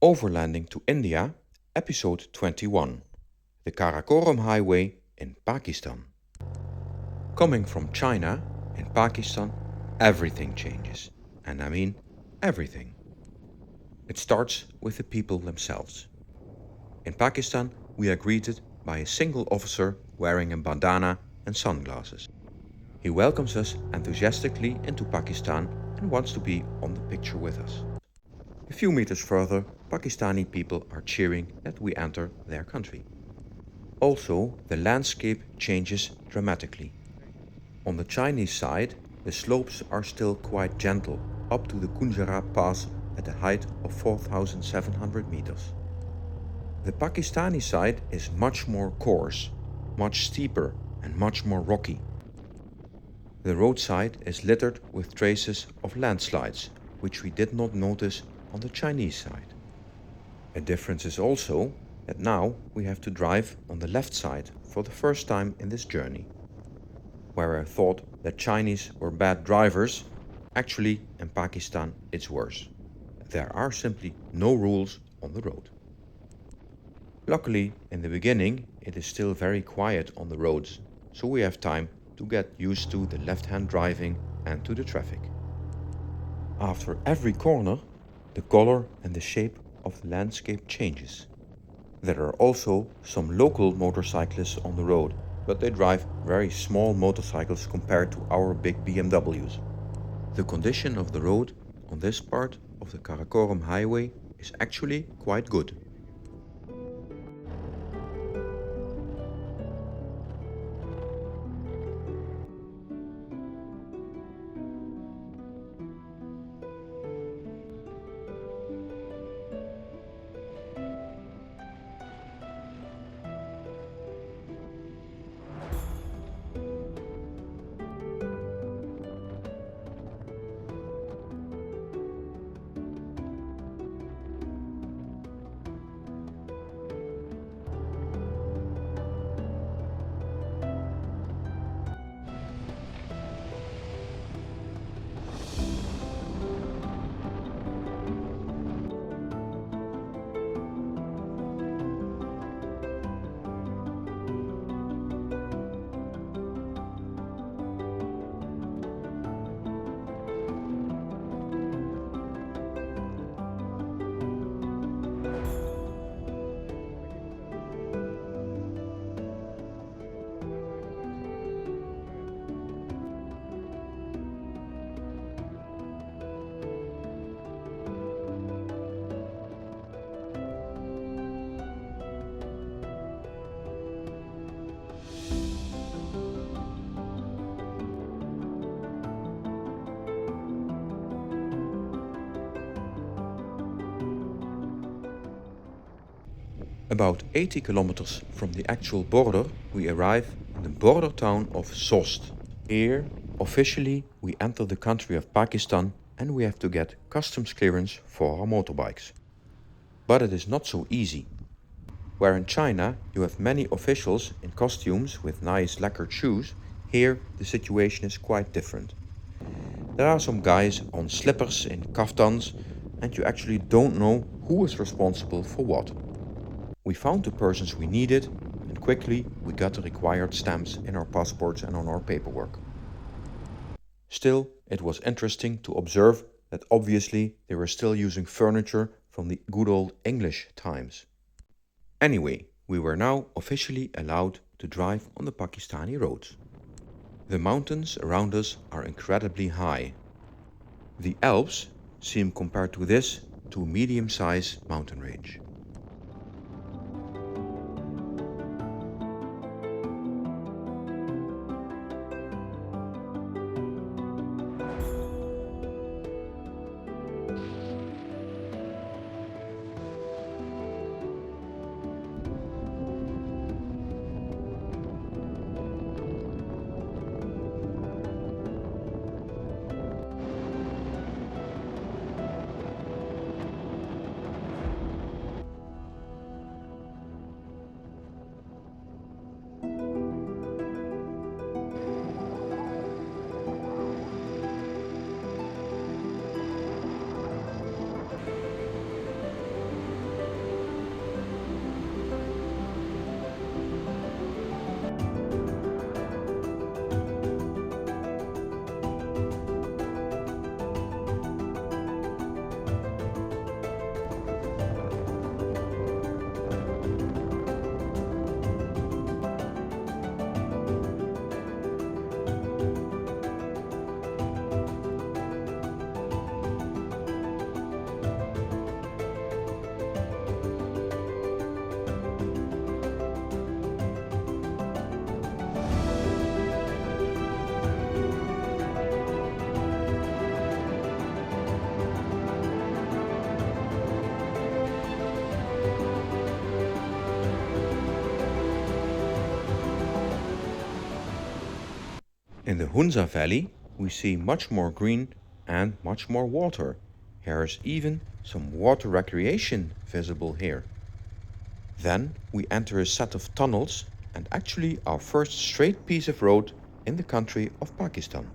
Overlanding to India, Episode 21, the Karakorum Highway in Pakistan. Coming from China, in Pakistan, everything changes. And I mean everything. It starts with the people themselves. In Pakistan, we are greeted by a single officer wearing a bandana and sunglasses. He welcomes us enthusiastically into Pakistan and wants to be on the picture with us. A few meters further, Pakistani people are cheering that we enter their country. Also, the landscape changes dramatically. On the Chinese side, the slopes are still quite gentle, up to the Kunjara Pass at a height of 4,700 meters. The Pakistani side is much more coarse, much steeper and much more rocky. The roadside is littered with traces of landslides, which we did not notice on the Chinese side. A difference is also that now we have to drive on the left side for the first time in this journey. Where I thought that Chinese were bad drivers, actually in Pakistan it's worse. There are simply no rules on the road. Luckily, in the beginning it is still very quiet on the roads, so we have time to get used to the left-hand driving and to the traffic. After every corner, the color and the shape of the landscape changes. There are also some local motorcyclists on the road, but they drive very small motorcycles compared to our big BMWs. The condition of the road on this part of the Karakorum Highway is actually quite good. About 80 kilometers from the actual border, we arrive in the border town of Sost. Here, officially, we enter the country of Pakistan and we have to get customs clearance for our motorbikes. But it is not so easy. Where in China you have many officials in costumes with nice lacquered shoes, here the situation is quite different. There are some guys on slippers in kaftans and you actually don't know who is responsible for what. We found the persons we needed and quickly we got the required stamps in our passports and on our paperwork. Still, it was interesting to observe that obviously they were still using furniture from the good old English times. Anyway, we were now officially allowed to drive on the Pakistani roads. The mountains around us are incredibly high. The Alps seem compared to this to a medium-sized mountain range. In the Hunza Valley, we see much more green and much more water. There's even some water recreation visible here. Then we enter a set of tunnels and actually our first straight piece of road in the country of Pakistan.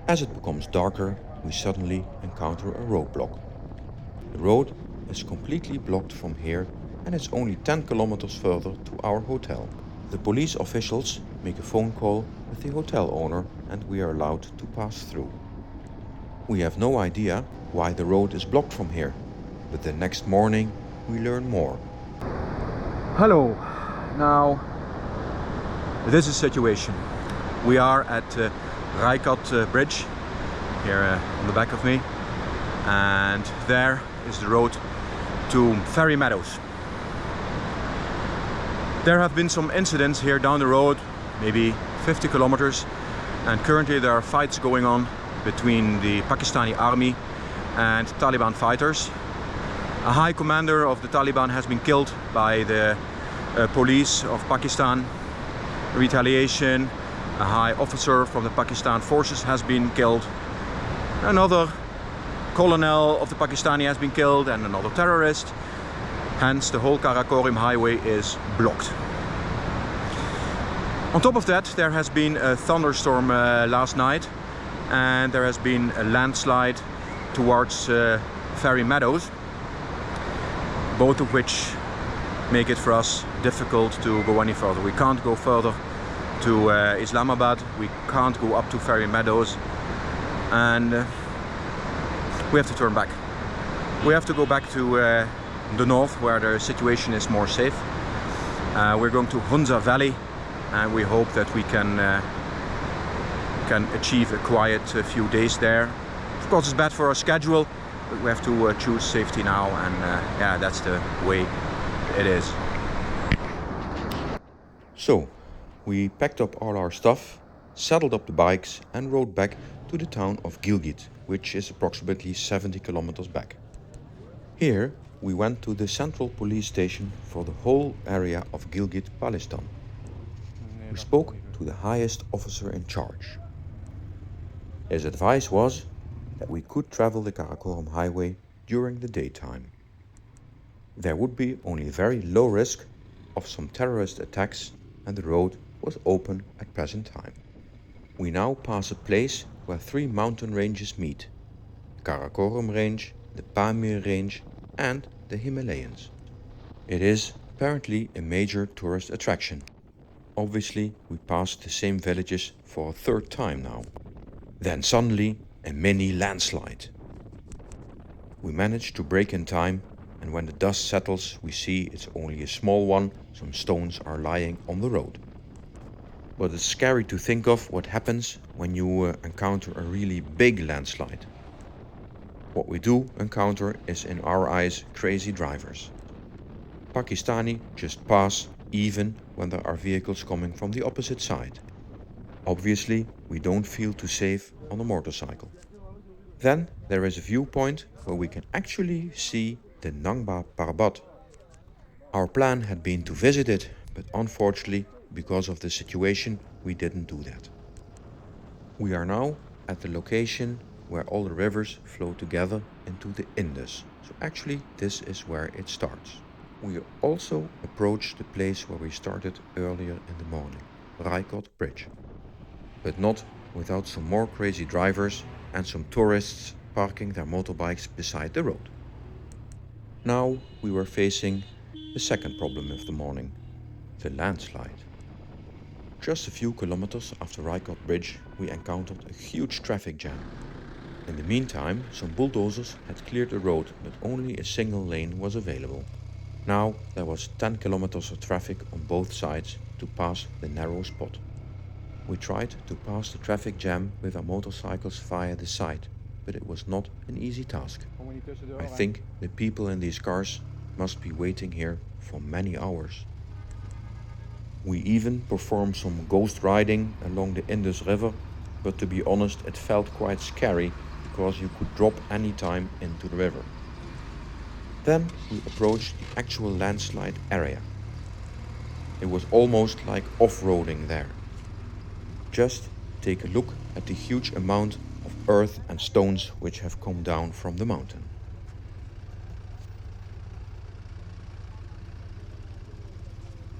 As it becomes darker, we suddenly encounter a roadblock. The road is completely blocked from here and it's only 10 kilometers further to our hotel. The police officials make a phone call with the hotel owner and we are allowed to pass through. We have no idea why the road is blocked from here, but the next morning we learn more. Hello, now this is the situation. We are at Raikot Bridge here on the back of me, and there is the road to Ferry Meadows. There have been some incidents here down the road, maybe 50 kilometers, and currently there are fights going on between the Pakistani army and Taliban fighters. A high commander of the Taliban has been killed by the police of Pakistan. Retaliation. A high officer from the Pakistan forces has been killed. Another colonel of the Pakistani has been killed and another terrorist. Hence the whole Karakorum Highway is blocked. On top of that, there has been a thunderstorm last night and there has been a landslide towards Ferry Meadows, both of which make it for us difficult to go any further. We can't go further to Islamabad, we can't go up to Ferry Meadows, and we have to turn back. We have to go back to the north where the situation is more safe. We're going to Hunza Valley and we hope that we can achieve a quiet few days there. Of course it's bad for our schedule, but we have to choose safety now, and yeah, that's the way it is. So, we packed up all our stuff, saddled up the bikes and rode back to the town of Gilgit, which is approximately 70 kilometers back. Here we went to the central police station for the whole area of Gilgit, Baltistan. We spoke to the highest officer in charge. His advice was that we could travel the Karakorum Highway during the daytime. There would be only very low risk of some terrorist attacks and the road was open at present time. We now pass a place where three mountain ranges meet: the Karakorum Range, the Pamir Range and the Himalayas. It is apparently a major tourist attraction. Obviously we passed the same villages for a third time now. Then suddenly a mini landslide. We managed to brake in time, and when the dust settles we see it's only a small one, some stones are lying on the road. But it's scary to think of what happens when you encounter a really big landslide. What we do encounter is, in our eyes, crazy drivers. Pakistani just pass even when there are vehicles coming from the opposite side. Obviously, we don't feel too safe on a motorcycle. Then there is a viewpoint where we can actually see the Nangba Parbat. Our plan had been to visit it, but unfortunately, because of the situation, we didn't do that. We are now at the location where all the rivers flow together into the Indus. So actually this is where it starts. We also approached the place where we started earlier in the morning, Raikot Bridge. But not without some more crazy drivers and some tourists parking their motorbikes beside the road. Now we were facing the second problem of the morning, the landslide. Just a few kilometers after Raikot Bridge, we encountered a huge traffic jam. In the meantime, some bulldozers had cleared the road, but only a single lane was available. Now there was 10 kilometers of traffic on both sides to pass the narrow spot. We tried to pass the traffic jam with our motorcycles via the side, but it was not an easy task. I think the people in these cars must be waiting here for many hours. We even performed some ghost riding along the Indus River, but to be honest, it felt quite scary because you could drop any time into the river. Then we approached the actual landslide area. It was almost like off-roading there. Just take a look at the huge amount of earth and stones which have come down from the mountain.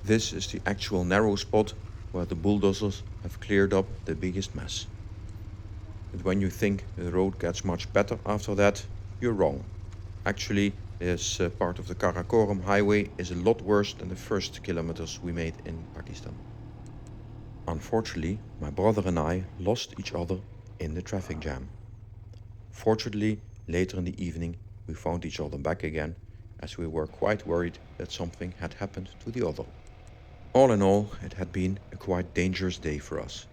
This is the actual narrow spot where the bulldozers have cleared up the biggest mess. But when you think the road gets much better after that, you're wrong. Actually, this part of the Karakorum Highway is a lot worse than the first kilometers we made in Pakistan. Unfortunately, my brother and I lost each other in the traffic jam. Fortunately, later in the evening, we found each other back again, as we were quite worried that something had happened to the other. All in all, it had been a quite dangerous day for us.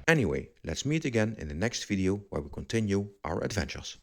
Anyway, let's meet again in the next video where we continue our adventures.